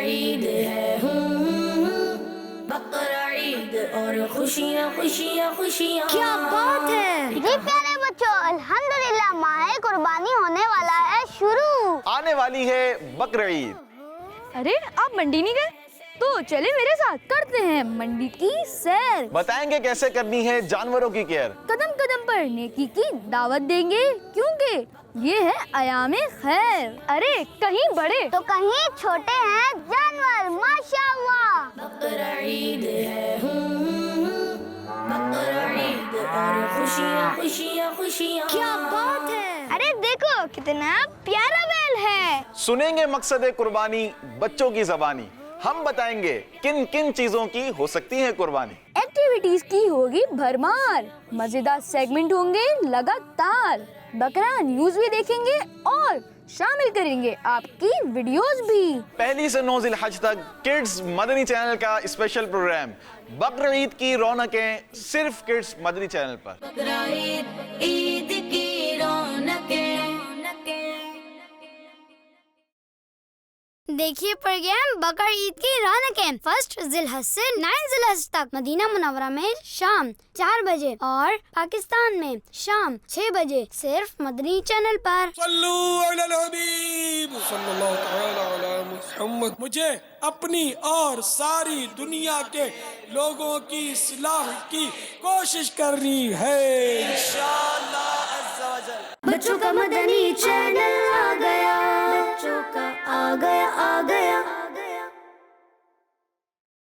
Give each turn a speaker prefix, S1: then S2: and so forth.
S1: عید ہے بقرعید اور خوشیاں خوشیاں خوشیاں.
S2: کیا بات ہے.
S3: جی پیارے بچوں، الحمدللہ ماہ قربانی ہونے والا ہے شروع.
S4: آنے والی ہے بقرعید.
S2: ارے آپ منڈی نہیں گئے؟ تو چلے میرے ساتھ، کرتے ہیں منڈی کی سیر.
S4: بتائیں گے کیسے کرنی ہے جانوروں کی کیئر.
S2: قدم قدم پر نیکی کی دعوت دیں گے، کیونکہ یہ ہے ایام خیر. ارے کہیں بڑے
S3: تو کہیں چھوٹے ہیں جانور، ماشاءاللہ.
S1: بقرعید ہے بقرعید اور خوشیاں خوشیاں خوشیاں.
S2: کیا بات ہے.
S3: ارے دیکھو کتنا پیارا بیل ہے.
S4: سنیں گے مقصد قربانی بچوں کی زبانی. ہم بتائیں گے کن کن چیزوں کی ہو سکتی ہے قربانی.
S2: ایکٹیویٹیز کی ہوگی بھرمار، مزیدار سیگمنٹ ہوں گے لگاتار، بقرہ نیوز بھی دیکھیں گے اور شامل کریں گے آپ کی ویڈیوز بھی.
S4: 1 سے 9 ذی الحج تک کڈز مدنی چینل کا اسپیشل پروگرام بقرعید کی رونقیں صرف کڈز مدنی چینل پر.
S1: بقرعید عید کی رونقیں.
S3: دیکھیے پروگرام بقر عید کی رونقیں 1 ذی الحج سے 9 ذی الحج تک مدینہ منورہ میں شام 4 بجے اور پاکستان میں شام 6 بجے صرف مدنی چینل پر.
S5: صلو علی الحبیب صلی اللہ تعالی علی محمد. مجھے اپنی اور ساری دنیا کے لوگوں کی اصلاح کی کوشش کرنی ہے انشاءاللہ عز و جل.
S1: بچوں کا مدنی چینل آ گیا، بچوں کا آ گیا